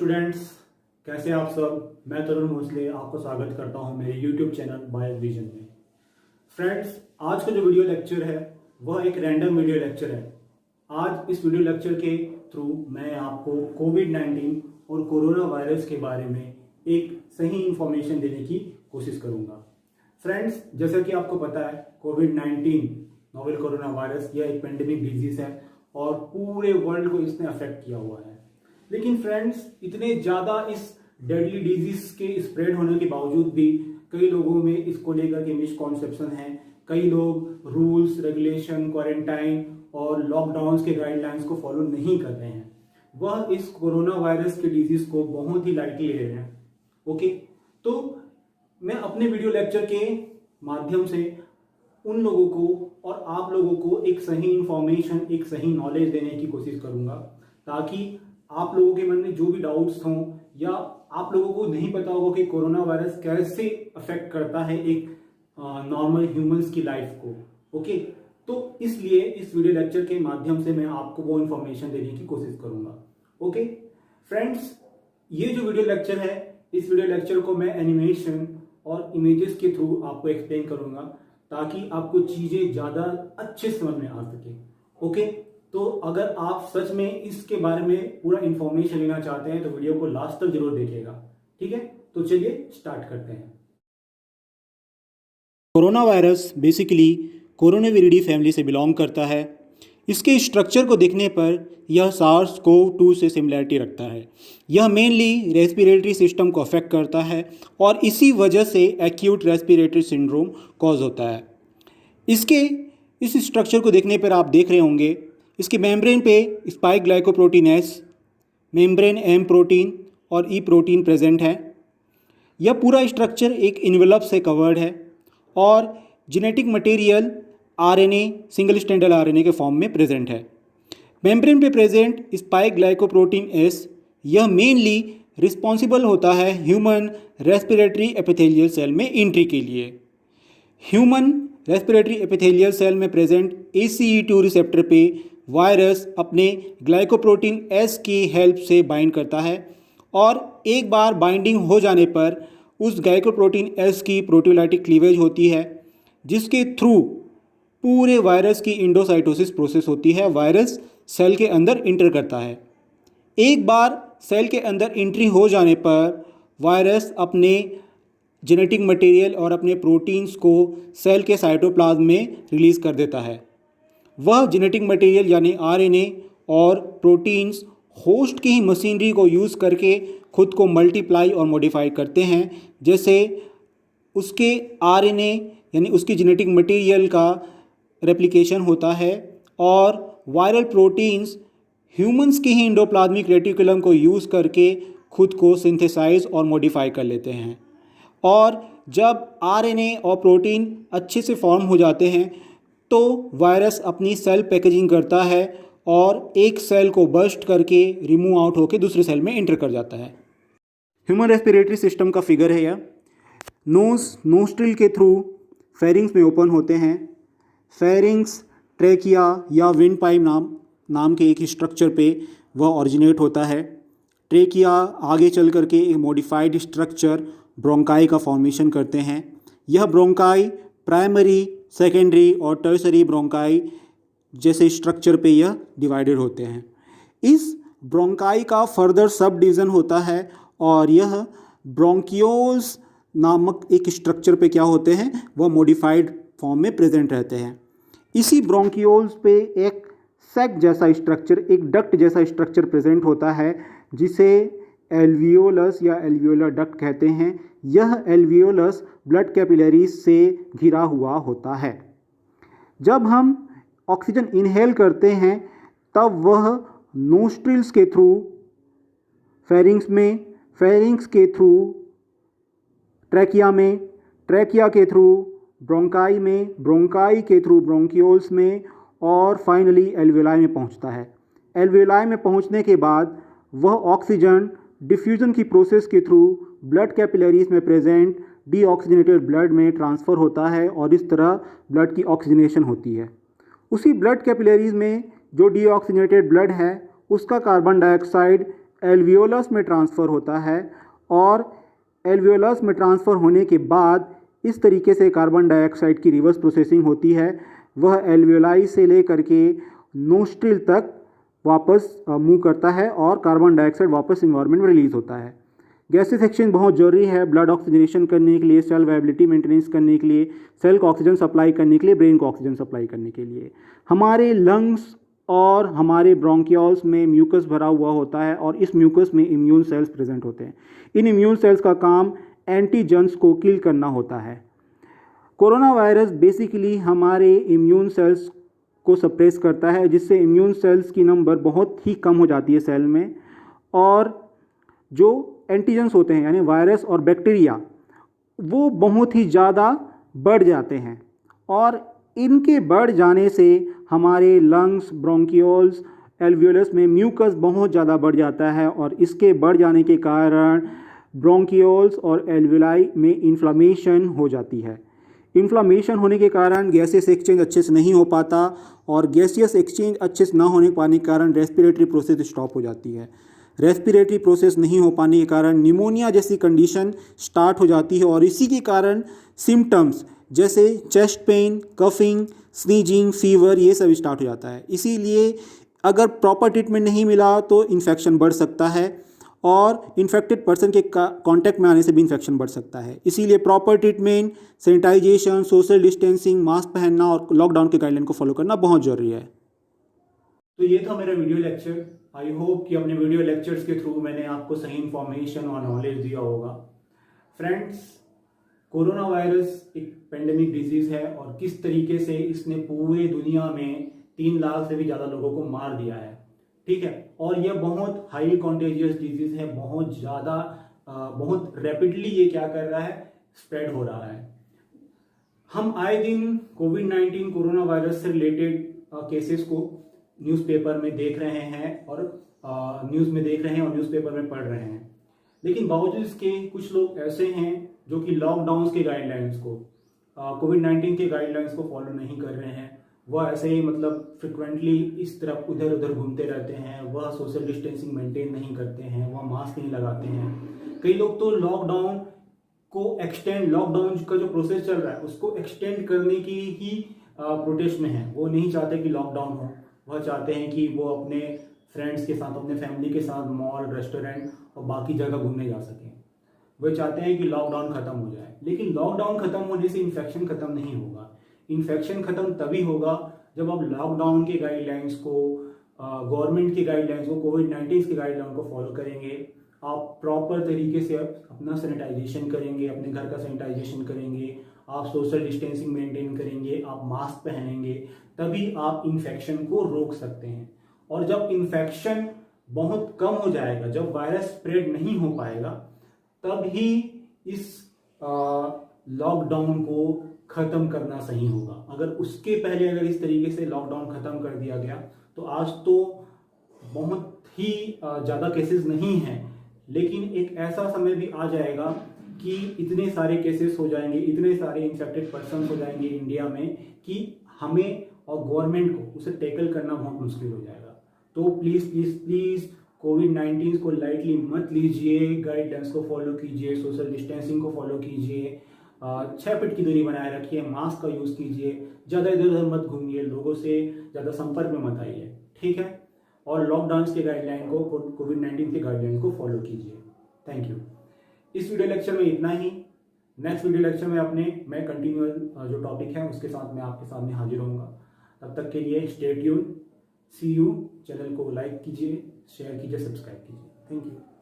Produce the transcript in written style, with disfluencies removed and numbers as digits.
Students, कैसे आप सब। मैं तरुण भोसले आपको स्वागत करता हूं मेरे यूट्यूब चैनल बायो विजन में। फ्रेंड्स, आज का जो वीडियो लेक्चर है वह एक रैंडम वीडियो लेक्चर है। आज इस वीडियो लेक्चर के थ्रू मैं आपको कोविड-19 और कोरोना वायरस के बारे में एक सही इंफॉर्मेशन देने की कोशिश करूंगा। फ्रेंड्स, जैसा कि आपको पता है, कोविड-19 नोवेल कोरोना वायरस यह एक पेंडेमिक डिजीज है और पूरे वर्ल्ड को इसने अफेक्ट किया हुआ है। लेकिन फ्रेंड्स, इतने ज़्यादा इस डेडली डिजीज के स्प्रेड होने के बावजूद भी कई लोगों में इसको लेकर के मिसकॉन्सेप्शन है। कई लोग रूल्स, रेगुलेशन, क्वारंटाइन और लॉकडाउन के गाइडलाइंस को फॉलो नहीं कर रहे हैं। वह इस कोरोना वायरस के डिजीज को बहुत ही लाइटली ले रहे हैं। ओके, तो मैं अपने वीडियो लेक्चर के माध्यम से उन लोगों को और आप लोगों को एक सही इंफॉर्मेशन, एक सही नॉलेज देने की कोशिश करूंगा, ताकि आप लोगों के मन में जो भी डाउट्स हों या आप लोगों को नहीं पता होगा कि कोरोना वायरस कैसे अफेक्ट करता है एक नॉर्मल ह्यूमंस की लाइफ को। ओके, तो इसलिए इस वीडियो लेक्चर के माध्यम से मैं आपको वो इंफॉर्मेशन देने की कोशिश करूंगा। ओके फ्रेंड्स, ये जो वीडियो लेक्चर है, इस वीडियो लेक्चर को मैं एनिमेशन और इमेजेस के थ्रू आपको एक्सप्लेन करूंगा, ताकि आपको चीजें ज्यादा अच्छे समझ में आ सके। ओके, तो अगर आप सच में इसके बारे में पूरा इंफॉर्मेशन लेना चाहते हैं तो वीडियो को लास्ट तक जरूर देखिएगा। ठीक है, तो चलिए स्टार्ट करते हैं। कोरोना वायरस बेसिकली कोरोनाविरिडी फैमिली से बिलोंग करता है। इसके स्ट्रक्चर को देखने पर यह SARS-CoV-2 से सिमिलैरिटी रखता है। यह मेनली रेस्पिरेटरी सिस्टम को अफेक्ट करता है और इसी वजह से एक्यूट रेस्पिरेटरी सिंड्रोम कॉज होता है। इसके इस स्ट्रक्चर को देखने पर आप देख रहे होंगे, इसके मेम्ब्रेन पे spike glycoprotein S, membrane M protein और E प्रोटीन प्रेजेंट है। यह पूरा स्ट्रक्चर एक इन्वेलप से कवर्ड है और genetic material RNA, single stranded RNA के फॉर्म में प्रेजेंट है। मेम्ब्रेन पे प्रेजेंट स्पाइक ग्लाइकोप्रोटीन S यह मेनली रिस्पॉन्सिबल होता है ह्यूमन रेस्पिरेटरी एपिथेलियल सेल में एंट्री के लिए। ह्यूमन रेस्पिरेटरी एपिथेलियल सेल में प्रेजेंट ACE2 रिसेप्टर पे वायरस अपने ग्लाइकोप्रोटीन S की हेल्प से बाइंड करता है और एक बार बाइंडिंग हो जाने पर उस ग्लाइकोप्रोटीन S की प्रोटियोलाइटिक क्लीवेज होती है, जिसके थ्रू पूरे वायरस की इंडोसाइटोसिस प्रोसेस होती है। वायरस सेल के अंदर इंटर करता है। एक बार सेल के अंदर एंट्री हो जाने पर वायरस अपने जेनेटिक मटेरियल और अपने प्रोटीन्स को सेल के साइटोप्लाज्म में रिलीज़ कर देता है। वह जेनेटिक मटेरियल यानी RNA और प्रोटीन्स होस्ट की ही मशीनरी को यूज़ करके खुद को मल्टीप्लाई और मॉडिफाई करते हैं। जैसे उसके RNA यानी उसकी जेनेटिक मटेरियल का रेप्लिकेशन होता है और वायरल प्रोटीन्स ह्यूमंस के ही इंडोप्लाज्मिक रेटिकुलम को यूज़ करके खुद को सिंथेसाइज और मॉडिफाई कर लेते हैं। और जब RNA और प्रोटीन अच्छे से फॉर्म हो जाते हैं तो वायरस अपनी सेल पैकेजिंग करता है और एक सेल को बर्स्ट करके रिमूव आउट होकर दूसरे सेल में एंटर कर जाता है। ह्यूमन रेस्पिरेटरी सिस्टम का फिगर है यह। नोस्ट्रिल के थ्रू फेरिंग्स में ओपन होते हैं। फेरिंग्स ट्रेकिया या विंड पाइप नाम के एक स्ट्रक्चर पे वह ऑरिजिनेट होता है। ट्रेकिया आगे चल करके एक मॉडिफाइड स्ट्रक्चर ब्रोंकाई का फॉर्मेशन करते हैं। यह ब्रोंकाई प्राइमरी, सेकेंडरी और टर्सरी ब्रोंकाई जैसे स्ट्रक्चर पे यह डिवाइडेड होते हैं। इस ब्रोंकाई का फर्दर सब डिवीज़न होता है और यह ब्रोंकियोल्स नामक एक स्ट्रक्चर पे क्या होते हैं, वह मॉडिफाइड फॉर्म में प्रेजेंट रहते हैं। इसी ब्रोंकियोल्स पे एक सैक जैसा स्ट्रक्चर, एक डक्ट जैसा स्ट्रक्चर प्रेजेंट होता है, जिसे एल्वियोलस या एल्वियोलर डक्ट कहते हैं। यह एल्वियोलस ब्लड कैपिलरीज से घिरा हुआ होता है। जब हम ऑक्सीजन इनहेल करते हैं तब वह नोस्ट्रिल्स के थ्रू फेरिंग्स में, फेरिंग्स के थ्रू ट्रैकिया में, ट्रैकिया के थ्रू ब्रोंकाई में, ब्रोंकाई के थ्रू ब्रोंकियोल्स में और फाइनली एल्वियोलाई में पहुंचता है। एल्वियोलाई में पहुंचने के बाद वह ऑक्सीजन डिफ्यूज़न की प्रोसेस के थ्रू ब्लड कैपिलरीज में प्रेजेंट डीऑक्सीजनेटेड ब्लड में ट्रांसफ़र होता है और इस तरह ब्लड की ऑक्सीजनेशन होती है। उसी ब्लड कैपिलरीज में जो डीऑक्सीजनेटेड ब्लड है उसका कार्बन डाइऑक्साइड एल्वियोलस में ट्रांसफ़र होता है और एल्वियोलस में ट्रांसफ़र होने के बाद इस तरीके से कार्बन डाइऑक्साइड की रिवर्स प्रोसेसिंग होती है। वह एल्वियोलाई से लेकर के नोस्ट्रिल तक वापस मूव करता है और कार्बन डाइऑक्साइड वापस इन्वायरमेंट में रिलीज़ होता है। गैसेस एक्सचेंज बहुत ज़रूरी है ब्लड ऑक्सीजनेशन करने के लिए, सेल वायबिलिटी मेंटेनेंस करने के लिए, सेल को ऑक्सीजन सप्लाई करने के लिए, ब्रेन को ऑक्सीजन सप्लाई करने के लिए। हमारे लंग्स और हमारे ब्रोंकियोल्स में म्यूकस भरा हुआ होता है और इस म्यूकस में इम्यून सेल्स प्रेजेंट होते हैं। इन इम्यून सेल्स का काम एंटीजन्स को किल करना होता है। कोरोना वायरस बेसिकली हमारे इम्यून सेल्स को सप्रेस करता है, जिससे इम्यून सेल्स की नंबर बहुत ही कम हो जाती है सेल में, और जो एंटीजन्स होते हैं यानी वायरस और बैक्टीरिया वो बहुत ही ज़्यादा बढ़ जाते हैं और इनके बढ़ जाने से हमारे लंग्स, ब्रोंकियोल्स, एल्वियोलस में म्यूकस बहुत ज़्यादा बढ़ जाता है और इसके बढ़ जाने के कारण ब्रोंकियोल्स और एल्वियोलाई में इन्फ्लामेशन हो जाती है। इन्फ्लामेशन होने के कारण गैसेस एक्सचेंज अच्छे से नहीं हो पाता और गैसियस एक्सचेंज अच्छे से ना होने पाने के कारण रेस्पिरेटरी प्रोसेस स्टॉप हो जाती है। रेस्पिरेटरी प्रोसेस नहीं हो पाने के कारण निमोनिया जैसी कंडीशन स्टार्ट हो जाती है और इसी के कारण सिम्टम्स जैसे chest pain, coughing, sneezing, fever ये सब स्टार्ट हो जाता है। इसीलिए अगर प्रॉपर ट्रीटमेंट नहीं मिला तो इन्फेक्शन बढ़ सकता है और इन्फेक्टेड पर्सन के कांटेक्ट में आने से भी इन्फेक्शन बढ़ सकता है। इसीलिए proper treatment, sanitization, social distancing, mask पहनना और लॉकडाउन के गाइडलाइन को फॉलो करना बहुत ज़रूरी है। तो ये था मेरा वीडियो लेक्चर। आई होप कि अपने वीडियो लेक्चर्स के थ्रू मैंने आपको सही इन्फॉर्मेशन और नॉलेज दिया होगा। फ्रेंड्स, कोरोना वायरस एक पेंडेमिक डिजीज़ है और किस तरीके से इसने पूरे दुनिया में 3 लाख से भी ज़्यादा लोगों को मार दिया है, ठीक है। और यह बहुत हाईली कॉन्टेजियस डिजीज़ है, बहुत ज़्यादा बहुत रैपिडली ये क्या कर रहा है, स्प्रेड हो रहा है। हम आए दिन कोविड-19 कोरोना वायरस से रिलेटेड केसेस को न्यूज़पेपर में देख रहे हैं और न्यूज़पेपर में पढ़ रहे हैं, लेकिन बावजूद इसके कुछ लोग ऐसे हैं जो कि लॉकडाउन के गाइडलाइंस को, कोविड-19 के गाइडलाइंस को फॉलो नहीं कर रहे हैं। वह ऐसे ही मतलब फ्रिक्वेंटली इस तरफ उधर उधर घूमते रहते हैं, वह सोशल डिस्टेंसिंग मेंटेन नहीं करते हैं, वह मास्क नहीं लगाते हैं। कई लोग तो लॉकडाउन का जो प्रोसेस चल रहा है उसको एक्सटेंड करने की ही प्रोटेस्ट में है। वो नहीं चाहते कि लॉकडाउन हो, वह चाहते हैं कि वो अपने फ्रेंड्स के साथ, अपने फैमिली के साथ मॉल, रेस्टोरेंट और बाकी जगह घूमने जा सकें। वे चाहते हैं कि लॉकडाउन खत्म हो जाए, लेकिन लॉकडाउन खत्म होने से इन्फेक्शन खत्म नहीं होगा। इन्फेक्शन खत्म तभी होगा जब आप लॉकडाउन के गाइडलाइंस को, गवर्नमेंट के गाइडलाइंस को, कोविड-19 के गाइडलाइन को फॉलो करेंगे। आप प्रॉपर तरीके से अपना सैनिटाइजेशन करेंगे, अपने घर का सैनिटाइजेशन करेंगे, आप सोशल डिस्टेंसिंग मेंटेन करेंगे, आप मास्क पहनेंगे, तभी आप इन्फेक्शन को रोक सकते हैं। और जब इन्फेक्शन बहुत कम हो जाएगा, जब वायरस स्प्रेड नहीं हो पाएगा, तब ही इस लॉकडाउन को खत्म करना सही होगा। अगर उसके पहले अगर इस तरीके से लॉकडाउन खत्म कर दिया गया तो आज तो बहुत ही ज़्यादा केसेस नहीं हैं, लेकिन एक ऐसा समय भी आ जाएगा कि इतने सारे केसेस हो जाएंगे, इतने सारे इन्फेक्टेड पर्सन हो जाएंगे इंडिया में कि हमें और गवर्नमेंट को उसे टैकल करना बहुत मुश्किल हो जाएगा। तो प्लीज़ प्लीज़ प्लीज़ कोविड-19 को लाइटली मत लीजिए, गाइडलाइंस को फॉलो कीजिए, सोशल डिस्टेंसिंग को फॉलो कीजिए, 6 फीट की दूरी बनाए रखिए, मास्क का यूज़ कीजिए, ज़्यादा इधर उधर मत घूमिए, लोगों से ज़्यादा संपर्क में मत आइए, ठीक है। और लॉकडाउन के गाइडलाइन को, कोविड-19 के गाइडलाइन को फॉलो कीजिए। Thank you. इस वीडियो लेक्चर में इतना ही। नेक्स्ट वीडियो लेक्चर में मैं कंटिन्यूअल जो टॉपिक है उसके साथ मैं आपके सामने हाजिर होऊंगा। तब तक के लिए stay tune, see you. Channel को लाइक कीजिए, शेयर कीजिए, सब्सक्राइब कीजिए। Thank you.